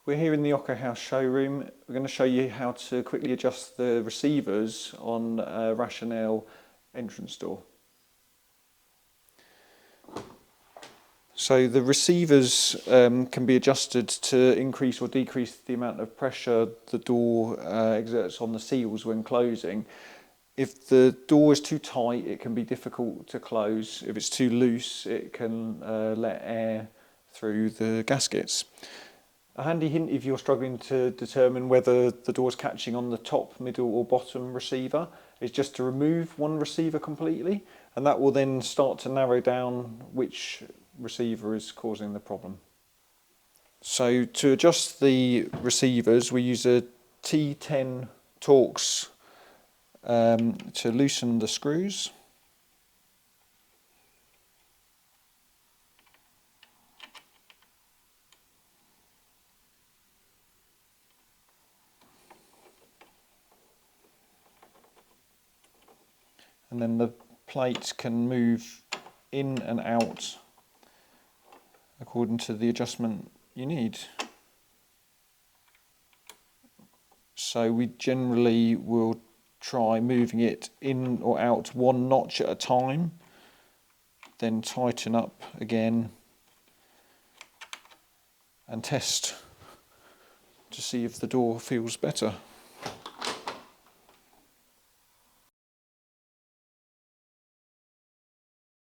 We're here in the Ocker House showroom. We're going to show you how to quickly adjust the receivers on a Rationel entrance door. So the receivers can be adjusted to increase or decrease the amount of pressure the door exerts on the seals when closing. If the door is too tight, it can be difficult to close. If it's too loose, it can let air through the gaskets. A handy hint if you're struggling to determine whether the door's catching on the top, middle or bottom receiver is just to remove one receiver completely, and that will then start to narrow down which receiver is causing the problem. So to adjust the receivers, we use a T10 Torx to loosen the screws. And then the plate can move in and out according to the adjustment you need. So we generally will try moving it in or out one notch at a time, then tighten up again and test to see if the door feels better.